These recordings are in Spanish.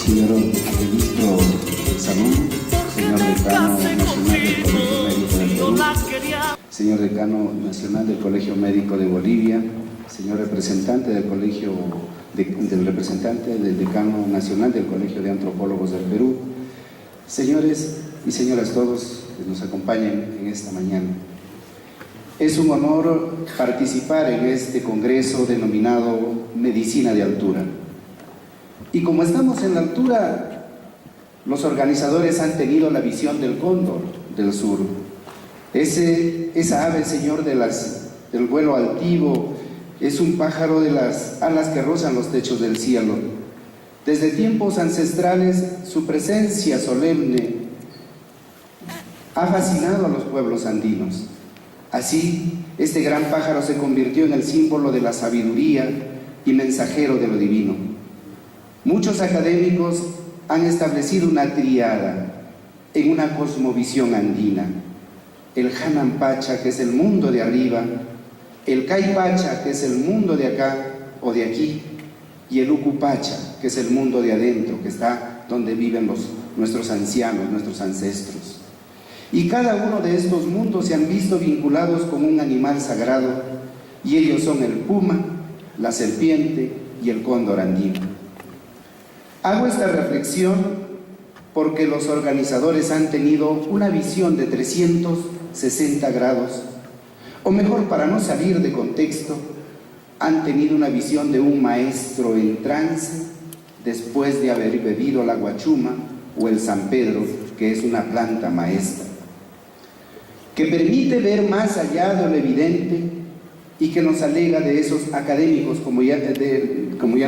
señor ministro de Salud, señor decano nacional del Colegio Médico del Perú, señor decano nacional del Colegio Médico de Bolivia, señor representante del colegio del decano nacional del Colegio de Antropólogos del Perú, señores y señoras todos que nos acompañan en esta mañana. Es un honor participar en este congreso denominado Medicina de Altura. Y como estamos en la altura, los organizadores han tenido la visión del cóndor del sur. Esa ave, señor, del vuelo altivo, es un pájaro de las alas que rozan los techos del cielo. Desde tiempos ancestrales, su presencia solemne ha fascinado a los pueblos andinos. Así, este gran pájaro se convirtió en el símbolo de la sabiduría y mensajero de lo divino. Muchos académicos han establecido una tríada en una cosmovisión andina: el Hanampacha, que es el mundo de arriba, el Caipacha, que es el mundo de acá o de aquí, y el Ucupacha, que es el mundo de adentro, que está donde viven nuestros ancianos, nuestros ancestros. Y cada uno de estos mundos se han visto vinculados con un animal sagrado, y ellos son el puma, la serpiente y el cóndor andino. Hago esta reflexión porque los organizadores han tenido una visión de 360 grados, o mejor, para no salir de contexto, han tenido una visión de un maestro en trance después de haber bebido la guachuma o el San Pedro, que es una planta maestra, que permite ver más allá de lo evidente y que nos alega de esos académicos, como ya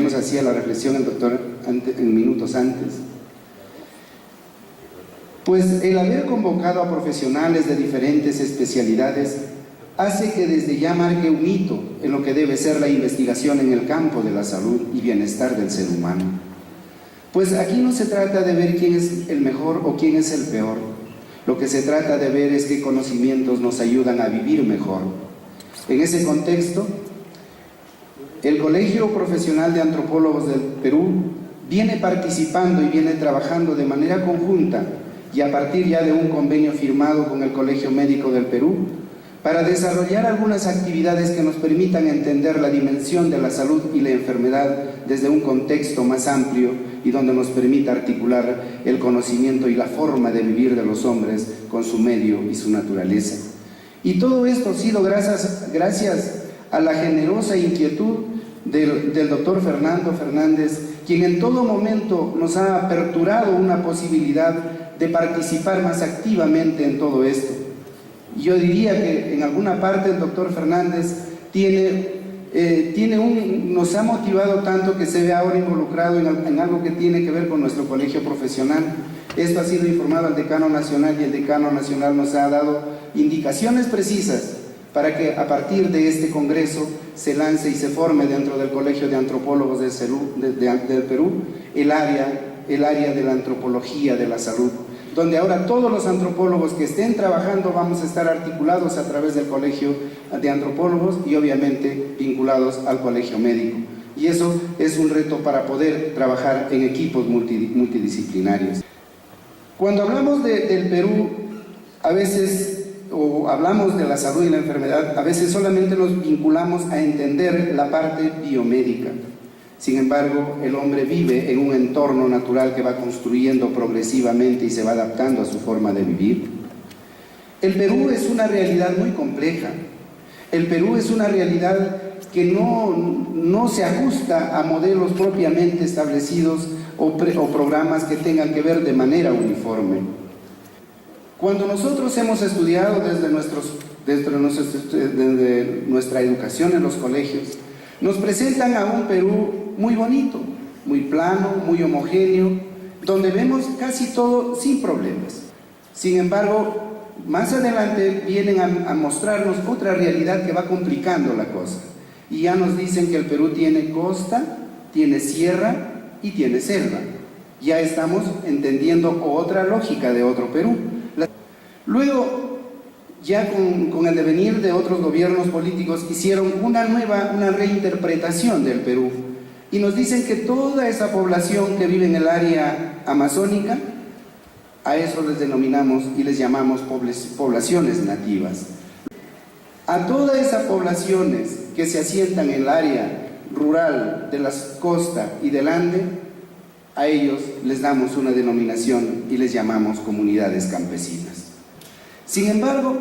nos hacía la reflexión el doctor en minutos antes. Pues el haber convocado a profesionales de diferentes especialidades hace que desde ya marque un hito en lo que debe ser la investigación en el campo de la salud y bienestar del ser humano. Pues aquí no se trata de ver quién es el mejor o quién es el peor. Lo que se trata de ver es qué conocimientos nos ayudan a vivir mejor. En ese contexto, el Colegio Profesional de Antropólogos del Perú viene participando y viene trabajando de manera conjunta y a partir ya de un convenio firmado con el Colegio Médico del Perú para desarrollar algunas actividades que nos permitan entender la dimensión de la salud y la enfermedad desde un contexto más amplio y donde nos permita articular el conocimiento y la forma de vivir de los hombres con su medio y su naturaleza. Y todo esto ha sido gracias a la generosa inquietud del doctor Fernando Fernández, quien en todo momento nos ha aperturado una posibilidad de participar más activamente en todo esto. Yo diría que en alguna parte el doctor Fernández nos ha motivado tanto que se ve ahora involucrado en algo que tiene que ver con nuestro colegio profesional. Esto ha sido informado al decano nacional y el decano nacional nos ha dado indicaciones precisas para que a partir de este congreso se lance y se forme dentro del Colegio de Antropólogos del Perú el área de la antropología de la salud, donde ahora todos los antropólogos que estén trabajando vamos a estar articulados a través del Colegio de Antropólogos y obviamente vinculados al Colegio Médico. Y eso es un reto para poder trabajar en equipos multidisciplinarios. Cuando hablamos del Perú, a veces, o hablamos de la salud y la enfermedad, a veces solamente nos vinculamos a entender la parte biomédica. Sin embargo, el hombre vive en un entorno natural que va construyendo progresivamente y se va adaptando a su forma de vivir. El Perú es una realidad muy compleja. El Perú es una realidad que no se ajusta a modelos propiamente establecidos o programas que tengan que ver de manera uniforme. Cuando nosotros hemos estudiado desde nuestra educación en los colegios, nos presentan a un Perú muy bonito, muy plano, muy homogéneo, donde vemos casi todo sin problemas. Sin embargo, más adelante vienen a mostrarnos otra realidad que va complicando la cosa. Y ya nos dicen que el Perú tiene costa, tiene sierra y tiene selva. Ya estamos entendiendo otra lógica de otro Perú. Luego, ya con el devenir de otros gobiernos políticos, hicieron una reinterpretación del Perú, y nos dicen que toda esa población que vive en el área amazónica, a eso les denominamos y les llamamos poblaciones nativas. A todas esas poblaciones que se asientan en el área rural de la costa y del Ande, a ellos les damos una denominación y les llamamos comunidades campesinas. Sin embargo,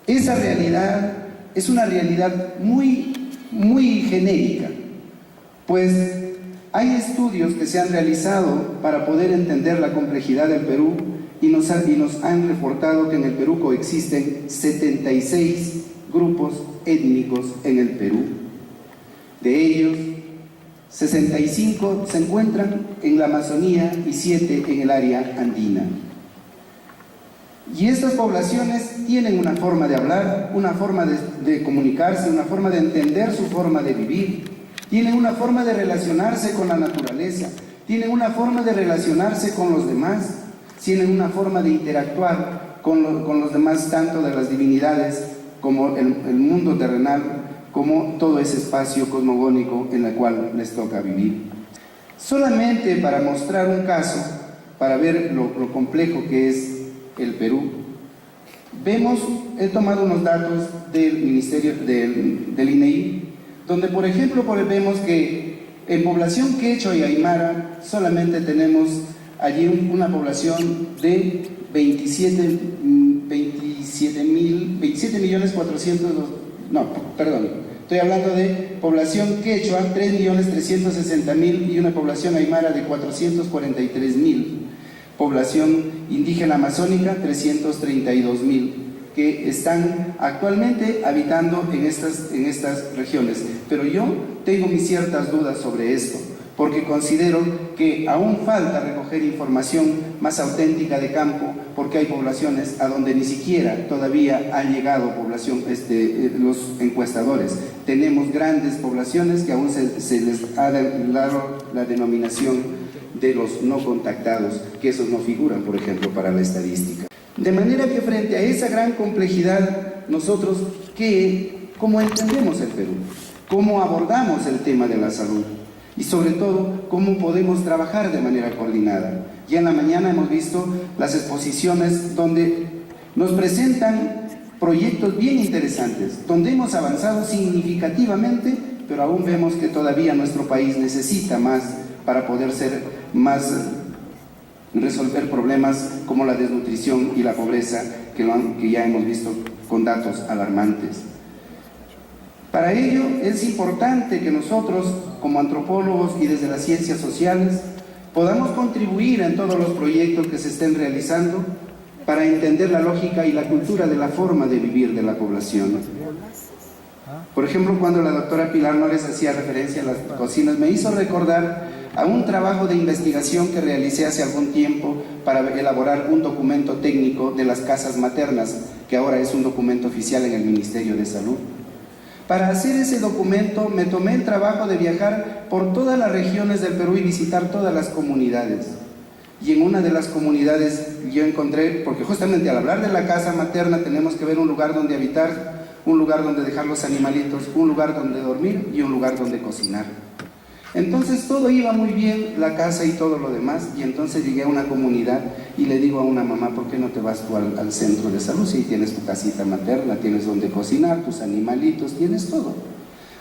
esa realidad es una realidad muy genérica, pues hay estudios que se han realizado para poder entender la complejidad del Perú y nos han reportado que en el Perú coexisten 76 grupos étnicos en el Perú. De ellos, 65 se encuentran en la Amazonía y 7 en el área andina. Y estas poblaciones tienen una forma de hablar, una forma de comunicarse, una forma de entender su forma de vivir, tienen una forma de relacionarse con la naturaleza, tienen una forma de relacionarse con los demás, tienen una forma de interactuar con los demás, tanto de las divinidades como el mundo terrenal, como todo ese espacio cosmogónico en el cual les toca vivir. Solamente para mostrar un caso, para ver lo complejo que es el Perú, he tomado unos datos del Ministerio del INEI, donde por ejemplo vemos que en población quechua y aymara solamente tenemos allí una población de estoy hablando de población quechua 3.360.000 y una población aymara de 443.000, población indígena amazónica 332.000, que están actualmente habitando en estas regiones. Pero yo tengo mis ciertas dudas sobre esto, porque considero que aún falta recoger información más auténtica de campo, porque hay poblaciones a donde ni siquiera todavía han llegado los encuestadores. Tenemos grandes poblaciones que aún se les ha dado la denominación de los no contactados, que esos no figuran, por ejemplo, para la estadística. De manera que frente a esa gran complejidad, nosotros, ¿cómo entendemos el Perú? ¿Cómo abordamos el tema de la salud? Y sobre todo, ¿cómo podemos trabajar de manera coordinada? Ya en la mañana hemos visto las exposiciones donde nos presentan proyectos bien interesantes, donde hemos avanzado significativamente, pero aún vemos que todavía nuestro país necesita más para poder resolver problemas como la desnutrición y la pobreza que ya hemos visto con datos alarmantes. Para ello es importante que nosotros, como antropólogos y desde las ciencias sociales, podamos contribuir en todos los proyectos que se estén realizando para entender la lógica y la cultura de la forma de vivir de la población. Por ejemplo, cuando la doctora Pilar Nores hacía referencia a las cocinas, me hizo recordar a un trabajo de investigación que realicé hace algún tiempo para elaborar un documento técnico de las casas maternas, que ahora es un documento oficial en el Ministerio de Salud. Para hacer ese documento me tomé el trabajo de viajar por todas las regiones del Perú y visitar todas las comunidades. Y en una de las comunidades yo encontré, porque justamente al hablar de la casa materna tenemos que ver un lugar donde habitar, un lugar donde dejar los animalitos, un lugar donde dormir y un lugar donde cocinar. Entonces todo iba muy bien, la casa y todo lo demás, y entonces llegué a una comunidad y le digo a una mamá, ¿por qué no te vas tú al centro de salud? Si tienes tu casita materna, tienes donde cocinar, tus animalitos, tienes todo.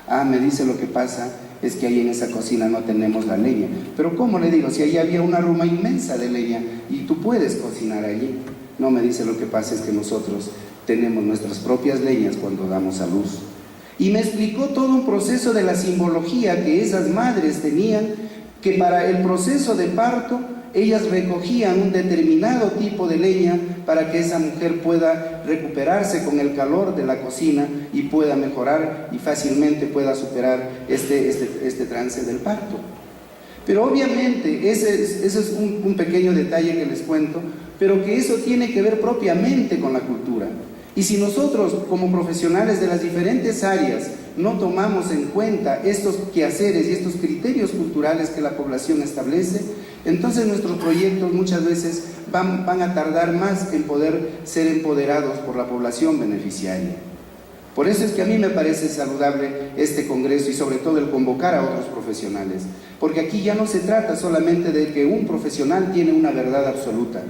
Ah, me dice, lo que pasa es que ahí en esa cocina no tenemos la leña. Pero ¿cómo? Le digo, si ahí había una ruma inmensa de leña y tú puedes cocinar allí. No, me dice, lo que pasa es que nosotros tenemos nuestras propias leñas cuando damos a luz. Y me explicó todo un proceso de la simbología que esas madres tenían, que para el proceso de parto ellas recogían un determinado tipo de leña para que esa mujer pueda recuperarse con el calor de la cocina y pueda mejorar y fácilmente pueda superar este trance del parto. Pero obviamente ese es un pequeño detalle que les cuento, pero que eso tiene que ver propiamente con la cultura. Y si nosotros, como profesionales de las diferentes áreas, no tomamos en cuenta estos quehaceres y estos criterios culturales que la población establece, entonces nuestros proyectos muchas veces van a tardar más en poder ser empoderados por la población beneficiaria. Por eso es que a mí me parece saludable este congreso y sobre todo el convocar a otros profesionales, porque aquí ya no se trata solamente de que un profesional tiene una verdad absoluta.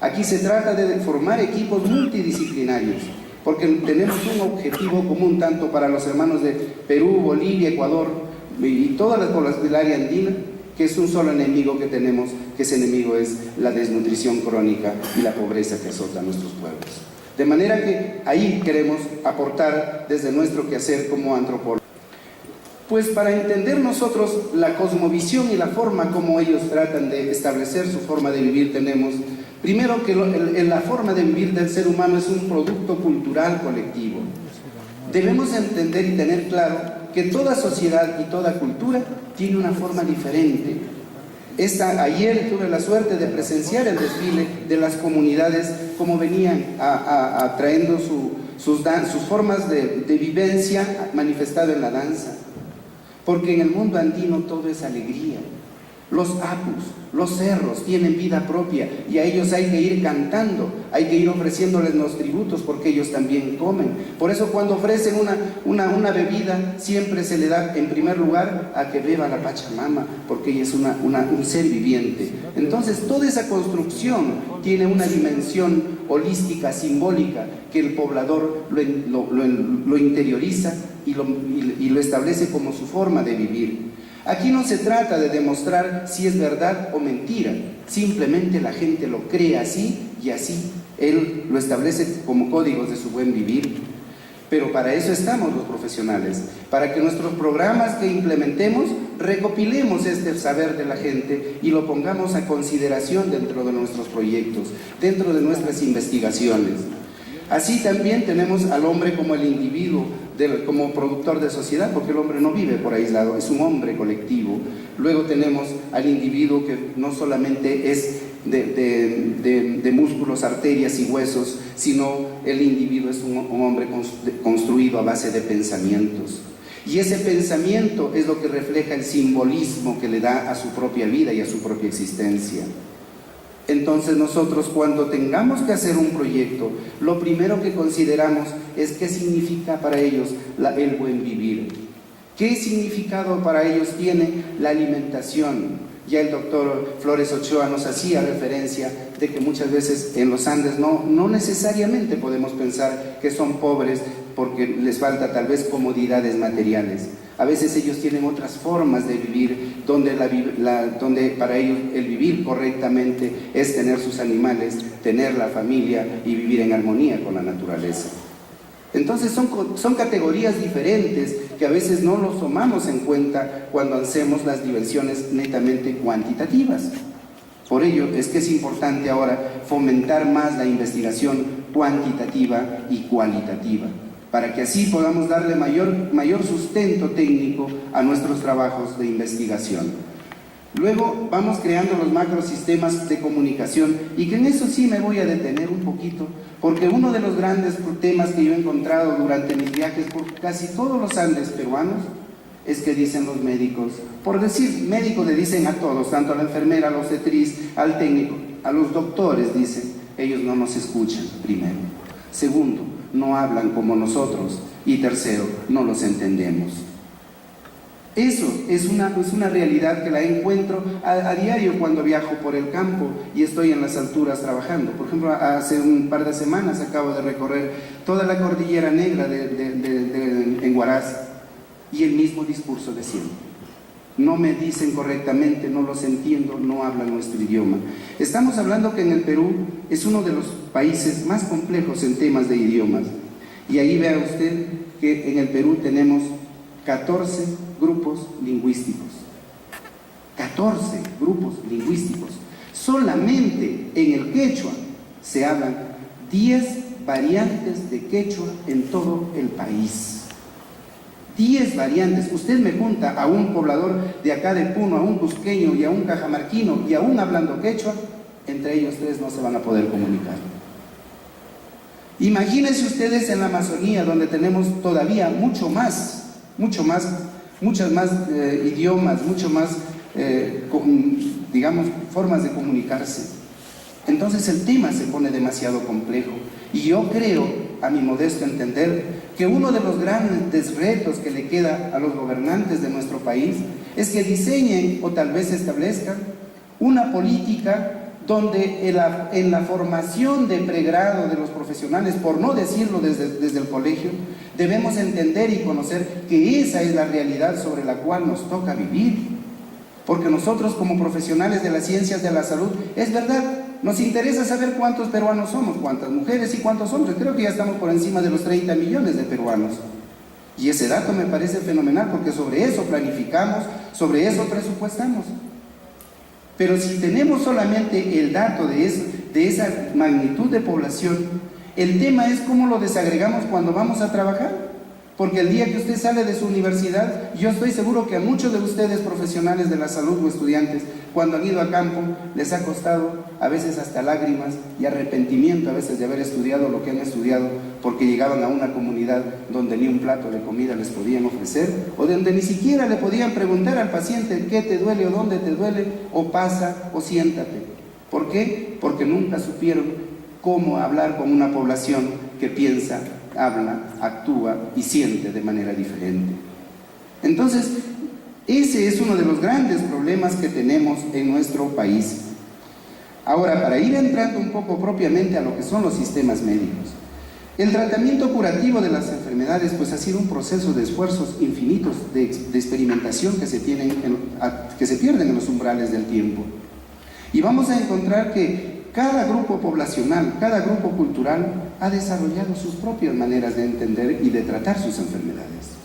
Aquí se trata de formar equipos multidisciplinarios, porque tenemos un objetivo común tanto para los hermanos de Perú, Bolivia, Ecuador y todas las poblaciones del área andina, que es un solo enemigo que tenemos, que ese enemigo es la desnutrición crónica y la pobreza que azota a nuestros pueblos. De manera que ahí queremos aportar desde nuestro quehacer como antropólogos. Pues para entender nosotros la cosmovisión y la forma como ellos tratan de establecer su forma de vivir, tenemos primero que la forma de vivir del ser humano es un producto cultural colectivo. Debemos entender y tener claro que toda sociedad y toda cultura tiene una forma diferente. Ayer tuve la suerte de presenciar el desfile de las comunidades, como venían trayendo sus formas de vivencia manifestado en la danza. Porque en el mundo andino todo es alegría. Los apus, los cerros tienen vida propia y a ellos hay que ir cantando, hay que ir ofreciéndoles los tributos porque ellos también comen. Por eso cuando ofrecen una bebida siempre se le da en primer lugar a que beba la Pachamama, porque ella es un ser viviente. Entonces toda esa construcción tiene una dimensión holística, simbólica, que el poblador lo interioriza y lo establece como su forma de vivir. Aquí no se trata de demostrar si es verdad o mentira, simplemente la gente lo cree así y así él lo establece como códigos de su buen vivir. Pero para eso estamos los profesionales, para que nuestros programas que implementemos recopilemos este saber de la gente y lo pongamos a consideración dentro de nuestros proyectos, dentro de nuestras investigaciones. Así también tenemos al hombre como el individuo, como productor de sociedad, porque el hombre no vive por aislado, es un hombre colectivo. Luego tenemos al individuo que no solamente es de músculos, arterias y huesos, sino el individuo es un hombre construido a base de pensamientos. Y ese pensamiento es lo que refleja el simbolismo que le da a su propia vida y a su propia existencia. Entonces nosotros cuando tengamos que hacer un proyecto, lo primero que consideramos es qué significa para ellos el buen vivir. ¿Qué significado para ellos tiene la alimentación? Ya el doctor Flores Ochoa nos hacía referencia de que muchas veces en los Andes no necesariamente podemos pensar que son pobres porque les falta tal vez comodidades materiales. A veces ellos tienen otras formas de vivir, donde para ellos el vivir correctamente es tener sus animales, tener la familia y vivir en armonía con la naturaleza. Entonces son categorías diferentes que a veces no los tomamos en cuenta cuando hacemos las dimensiones netamente cuantitativas. Por ello es que es importante ahora fomentar más la investigación cuantitativa y cualitativa, para que así podamos darle mayor sustento técnico a nuestros trabajos de investigación. Luego vamos creando los macrosistemas de comunicación, y que en eso sí me voy a detener un poquito, porque uno de los grandes temas que yo he encontrado durante mis viajes por casi todos los Andes peruanos es que dicen los médicos, por decir médicos le dicen a todos, tanto a la enfermera, al obstetriz, al técnico, a los doctores dicen, ellos no nos escuchan, primero. Segundo, no hablan como nosotros, y tercero, no los entendemos. Eso es una realidad que la encuentro a diario cuando viajo por el campo y estoy en las alturas trabajando. Por ejemplo, hace un par de semanas acabo de recorrer toda la cordillera negra en Huaraz, y el mismo discurso de siempre. No me dicen correctamente, no los entiendo, no hablan nuestro idioma. Estamos hablando que en el Perú es uno de los países más complejos en temas de idiomas. Y ahí vea usted que en el Perú tenemos 14 grupos lingüísticos. 14 grupos lingüísticos. Solamente en el quechua se hablan 10 variantes de quechua en todo el país. 10 variantes. Usted me junta a un poblador de acá de Puno, a un cusqueño y a un cajamarquino, y aún hablando quechua, entre ellos tres no se van a poder comunicar. Imagínense ustedes en la Amazonía, donde tenemos todavía muchas más idiomas, mucho más, digamos, formas de comunicarse. Entonces el tema se pone demasiado complejo, y yo creo a mi modesto entender, que uno de los grandes retos que le queda a los gobernantes de nuestro país es que diseñen o tal vez establezcan una política donde en la formación de pregrado de los profesionales, por no decirlo desde el colegio, debemos entender y conocer que esa es la realidad sobre la cual nos toca vivir. Porque nosotros como profesionales de las ciencias de la salud, es verdad, nos interesa saber cuántos peruanos somos, cuántas mujeres y cuántos hombres. Creo que ya estamos por encima de los 30 millones de peruanos. Y ese dato me parece fenomenal porque sobre eso planificamos, sobre eso presupuestamos. Pero si tenemos solamente el dato de esa magnitud de población, el tema es cómo lo desagregamos cuando vamos a trabajar. Porque el día que usted sale de su universidad, yo estoy seguro que a muchos de ustedes profesionales de la salud o estudiantes, cuando han ido a campo, les ha costado a veces hasta lágrimas y arrepentimiento a veces de haber estudiado lo que han estudiado, porque llegaban a una comunidad donde ni un plato de comida les podían ofrecer, o donde ni siquiera le podían preguntar al paciente qué te duele o dónde te duele, o pasa o siéntate. ¿Por qué? Porque nunca supieron cómo hablar con una población que piensa, habla, actúa y siente de manera diferente. Entonces, ese es uno de los grandes problemas que tenemos en nuestro país. Ahora, para ir entrando un poco propiamente a lo que son los sistemas médicos, el tratamiento curativo de las enfermedades pues ha sido un proceso de esfuerzos infinitos de experimentación que se pierden en los umbrales del tiempo. Y vamos a encontrar que cada grupo poblacional, cada grupo cultural ha desarrollado sus propias maneras de entender y de tratar sus enfermedades.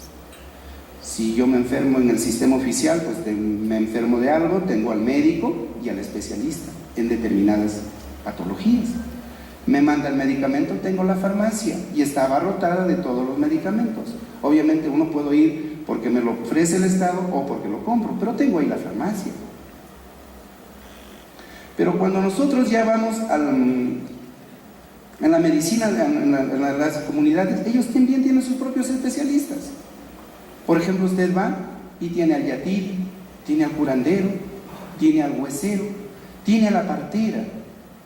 Si yo me enfermo en el sistema oficial, pues me enfermo de algo, tengo al médico y al especialista en determinadas patologías. Me manda el medicamento, tengo la farmacia y está abarrotada de todos los medicamentos. Obviamente uno puede ir porque me lo ofrece el Estado o porque lo compro, pero tengo ahí la farmacia. Pero cuando nosotros ya vamos en la medicina, en las comunidades, ellos también tienen sus propios especialistas. Por ejemplo, usted va y tiene al yatiri, tiene al curandero, tiene al huesero, tiene a la partera,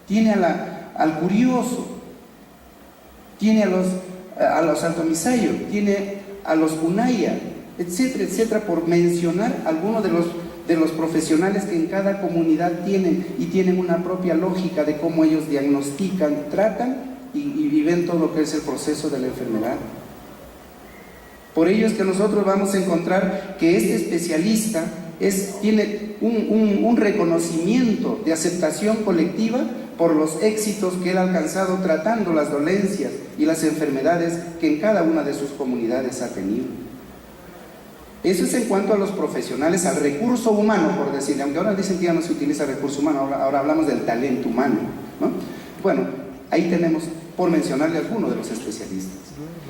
tiene al curioso, tiene a los altomisayo, tiene a los unaya, etcétera, etcétera, por mencionar algunos de los profesionales que en cada comunidad tienen una propia lógica de cómo ellos diagnostican, tratan y ven todo lo que es el proceso de la enfermedad. Por ello es que nosotros vamos a encontrar que este especialista tiene un reconocimiento de aceptación colectiva por los éxitos que él ha alcanzado tratando las dolencias y las enfermedades que en cada una de sus comunidades ha tenido. Eso es en cuanto a los profesionales, al recurso humano, por decirle, aunque ahora dicen que ya no se utiliza recurso humano, ahora hablamos del talento humano, ¿no? Bueno, ahí tenemos, por mencionarle alguno de los especialistas.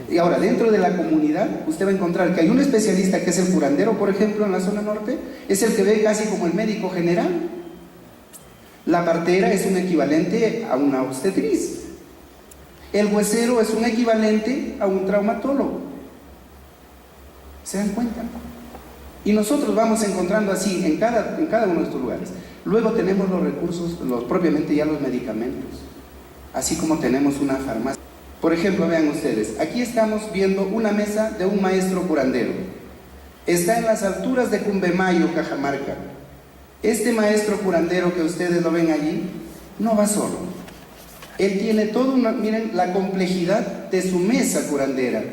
Y ahora, dentro de la comunidad, usted va a encontrar que hay un especialista que es el curandero, por ejemplo, en la zona norte, es el que ve casi como el médico general. La partera es un equivalente a una obstetriz. El huesero es un equivalente a un traumatólogo. ¿Se dan cuenta? Y nosotros vamos encontrando así en cada uno de estos lugares. Luego tenemos los recursos, propiamente ya los medicamentos, así como tenemos una farmacia. Por ejemplo, vean ustedes, aquí estamos viendo una mesa de un maestro curandero. Está en las alturas de Cumbemayo, Cajamarca. Este maestro curandero que ustedes lo ven allí, no va solo. Él tiene miren la complejidad de su mesa curandera.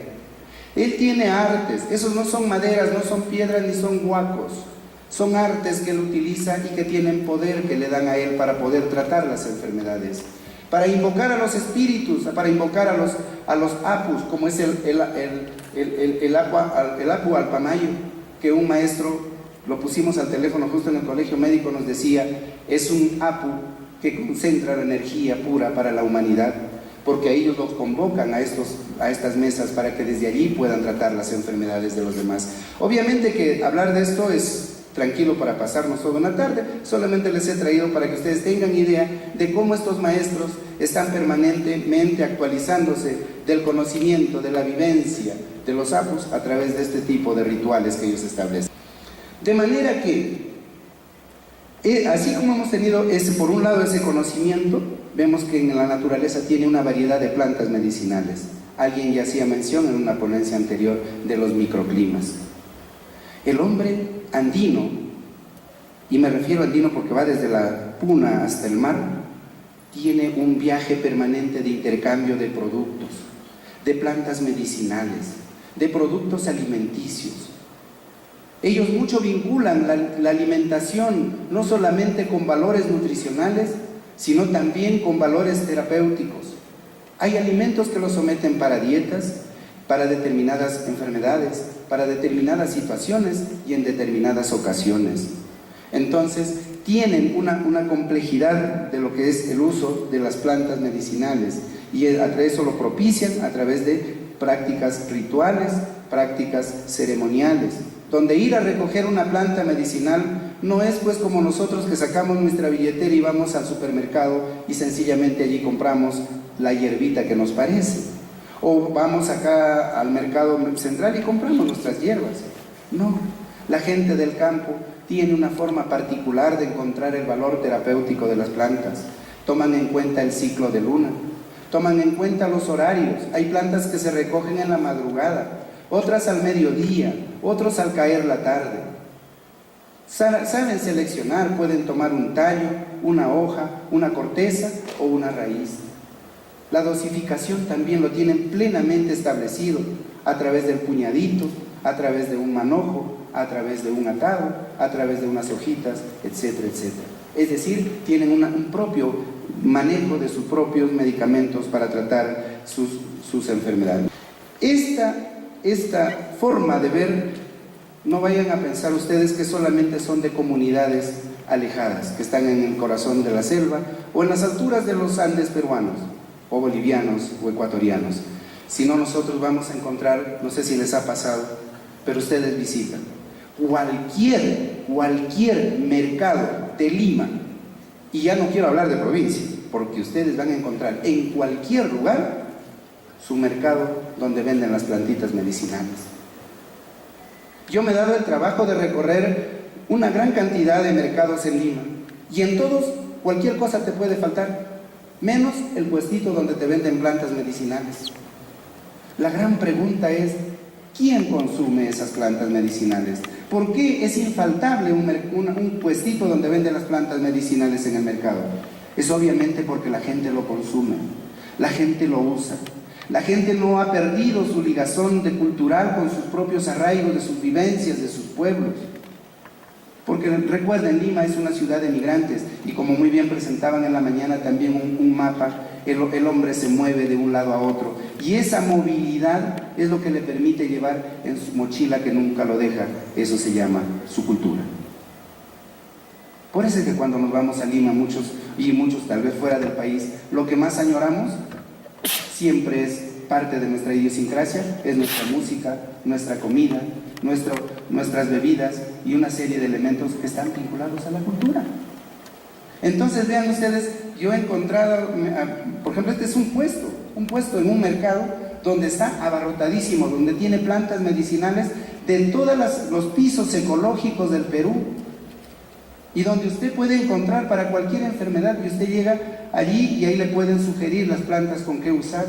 Él tiene artes, esos no son maderas, no son piedras ni son huacos, son artes que él utiliza y que tienen poder que le dan a él para poder tratar las enfermedades, para invocar a los espíritus, para invocar a los apus, como es el apu alpamayo, que un maestro, lo pusimos al teléfono justo en el colegio médico, nos decía, es un apu que concentra la energía pura para la humanidad, porque ellos los convocan a estas mesas para que desde allí puedan tratar las enfermedades de los demás. Obviamente que hablar de esto es tranquilo para pasarnos toda una tarde, solamente les he traído para que ustedes tengan idea de cómo estos maestros están permanentemente actualizándose del conocimiento, de la vivencia de los apus a través de este tipo de rituales que ellos establecen. De manera que, así como hemos tenido por un lado ese conocimiento, vemos que en la naturaleza tiene una variedad de plantas medicinales. Alguien ya hacía mención en una ponencia anterior de los microclimas. El hombre andino, y me refiero a andino porque va desde la puna hasta el mar, tiene un viaje permanente de intercambio de productos, de plantas medicinales, de productos alimenticios. Ellos mucho vinculan la alimentación no solamente con valores nutricionales, sino también con valores terapéuticos. Hay alimentos que los someten para dietas, para determinadas enfermedades, para determinadas situaciones y en determinadas ocasiones. Entonces, tienen una complejidad de lo que es el uso de las plantas medicinales, y eso lo propician a través de prácticas rituales, prácticas ceremoniales, donde ir a recoger una planta medicinal no es pues como nosotros que sacamos nuestra billetera y vamos al supermercado y sencillamente allí compramos la hierbita que nos parece, o vamos acá al mercado central y compramos nuestras hierbas. No, la gente del campo tiene una forma particular de encontrar el valor terapéutico de las plantas. Toman en cuenta el ciclo de luna, toman en cuenta los horarios. Hay plantas que se recogen en la madrugada, otras al mediodía, otros al caer la tarde. Saben seleccionar, pueden tomar un tallo, una hoja, una corteza o una raíz. La dosificación también lo tienen plenamente establecido a través del puñadito, a través de un manojo, a través de un atado, a través de unas hojitas, etcétera, etcétera. Es decir, tienen un propio manejo de sus propios medicamentos para tratar sus enfermedades. Esta forma de ver, no vayan a pensar ustedes que solamente son de comunidades alejadas, que están en el corazón de la selva o en las alturas de los Andes peruanos, o bolivianos o ecuatorianos. Si no, nosotros vamos a encontrar, no sé si les ha pasado, pero ustedes visitan cualquier mercado de Lima, y ya no quiero hablar de provincia, porque ustedes van a encontrar en cualquier lugar su mercado donde venden las plantitas medicinales. Yo me he dado el trabajo de recorrer una gran cantidad de mercados en Lima, y en todos cualquier cosa te puede faltar, menos el puestito donde te venden plantas medicinales. La gran pregunta es, ¿quién consume esas plantas medicinales? ¿Por qué es infaltable un puestito donde venden las plantas medicinales en el mercado? Es obviamente porque la gente lo consume, la gente lo usa. La gente no ha perdido su ligazón cultural con sus propios arraigos, de sus vivencias, de sus pueblos. Porque recuerden, Lima es una ciudad de migrantes, y como muy bien presentaban en la mañana también un mapa, el hombre se mueve de un lado a otro, y esa movilidad es lo que le permite llevar en su mochila, que nunca lo deja. Eso se llama su cultura. Por eso es que cuando nos vamos a Lima, muchos tal vez fuera del país, lo que más añoramos siempre es parte de nuestra idiosincrasia, es nuestra música, nuestra comida, nuestras bebidas y una serie de elementos que están vinculados a la cultura. Entonces vean ustedes, yo he encontrado, por ejemplo, este es un puesto en un mercado donde está abarrotadísimo, donde tiene plantas medicinales de todos los pisos ecológicos del Perú, y donde usted puede encontrar para cualquier enfermedad, y usted llega allí y ahí le pueden sugerir las plantas con qué usar.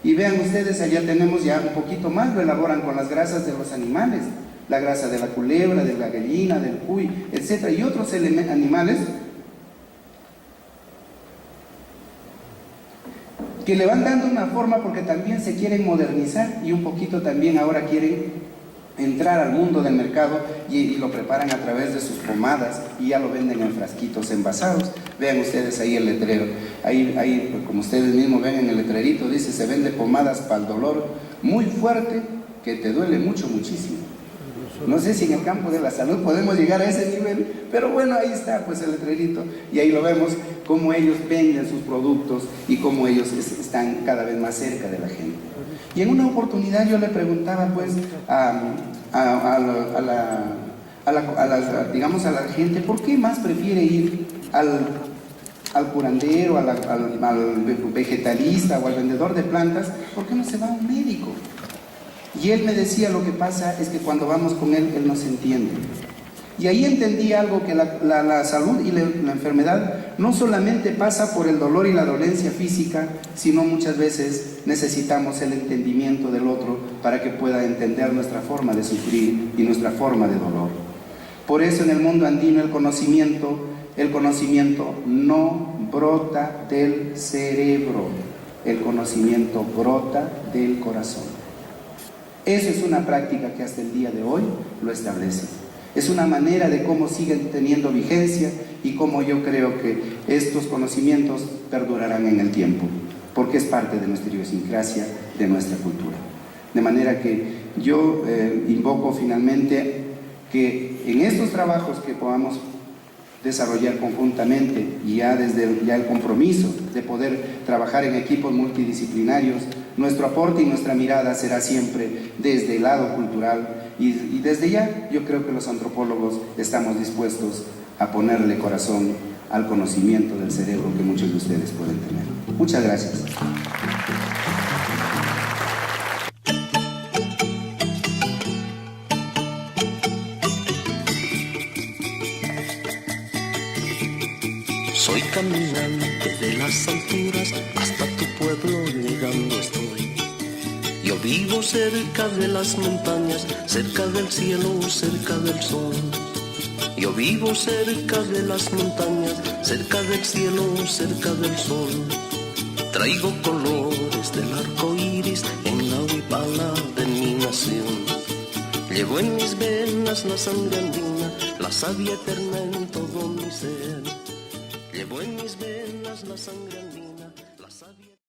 Y vean ustedes, allá tenemos ya un poquito más, lo elaboran con las grasas de los animales, la grasa de la culebra, de la gallina, del cuy, etcétera, y otros animales que le van dando una forma, porque también se quieren modernizar, y un poquito también ahora quieren entrar al mundo del mercado, y lo preparan a través de sus pomadas y ya lo venden en frasquitos envasados. Vean ustedes ahí el letrero, ahí como ustedes mismos ven en el letrerito, dice: se vende pomadas para el dolor muy fuerte, que te duele muchísimo. No sé si en el campo de la salud podemos llegar a ese nivel, pero bueno, ahí está pues el letrerito, y ahí lo vemos, cómo ellos venden sus productos y cómo ellos están cada vez más cerca de la gente. Y en una oportunidad yo le preguntaba pues a la gente, ¿por qué más prefiere ir al curandero, al vegetalista o al vendedor de plantas? ¿Por qué no se va a un médico? Y él me decía: lo que pasa es que cuando vamos con él, él nos entiende. Y ahí entendí algo, que la salud y la enfermedad no solamente pasa por el dolor y la dolencia física, sino muchas veces necesitamos el entendimiento del otro para que pueda entender nuestra forma de sufrir y nuestra forma de dolor. Por eso en el mundo andino el conocimiento no brota del cerebro, el conocimiento brota del corazón. Eso es una práctica que hasta el día de hoy lo establece. Es una manera de cómo siguen teniendo vigencia y cómo yo creo que estos conocimientos perdurarán en el tiempo, porque es parte de nuestra idiosincrasia, de nuestra cultura. De manera que yo invoco finalmente que en estos trabajos que podamos desarrollar conjuntamente, y ya desde el compromiso de poder trabajar en equipos multidisciplinarios, nuestro aporte y nuestra mirada será siempre desde el lado cultural, y desde ya yo creo que los antropólogos estamos dispuestos a ponerle corazón al conocimiento del cerebro que muchos de ustedes pueden tener. Muchas gracias. Soy caminante de las alturas, hasta tu pueblo llegando estoy. Yo vivo cerca de las montañas, cerca del cielo, cerca del sol. Yo vivo cerca de las montañas, cerca del cielo, cerca del sol. Traigo colores del arco iris en la huipala de mi nación. Llevo en mis venas la sangre andina, la savia eterna en todo mi ser. Llevo en mis venas la sangre